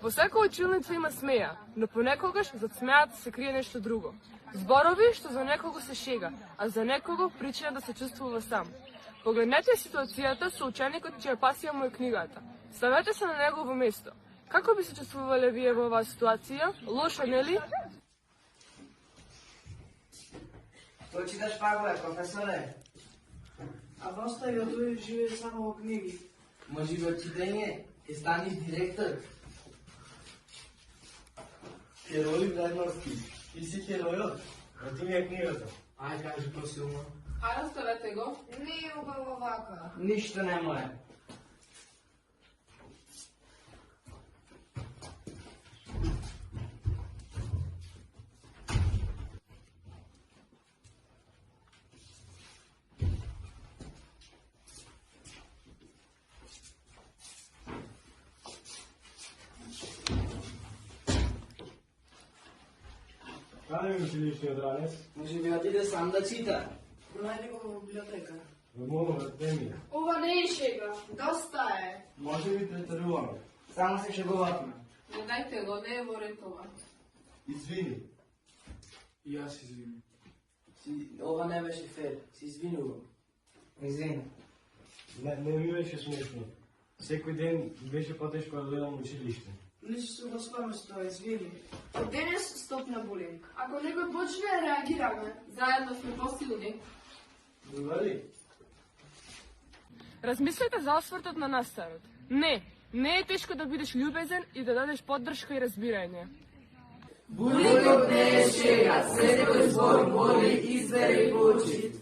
Во секоја училница има смеја, но понекогаш зад смејата се крие нешто друго. Зборови што за некого се шега, а за некого причина да се чувствува сам. Погледнете ситуацијата со ученикот чија пасија му е книгата. Ставете се на негово место. Како би се чувствувале вие во оваа ситуација? Лошо, нели? Што читаш пак, професоре? А остави тој живее само во книги. Може би од читање ќе станеш директор. Херои вредности. Ти си херојот. Оти ми е книгата. Ај, кажи посилно. Ајде, ставете го. Не е убаво вака. Ништо не може. Каде ми училишниот ранец? Може би отиде сам да чита. Најде го во библиотека. Во молове теми. Ова не е шега, доста е. Може би претеруваме. Само се шегувавме. Не дајте го, не е во ретова. Извини. И јас извини. Ова не беше фер. Си извинувам. Извини. Не ми беше смешно. Секој ден беше потешко да дојдам училиште. Не се согласуваме со тоа, извини. Од денес стоп на булинг. Ако некој почне, реагираме. Заедно сме посилни. Добари? Размислете за освртот на наставот. Не е тешко да бидеш љубезен и да дадеш поддршка и разбирање. Булингот не е шега. Секој збор води, избере и учи.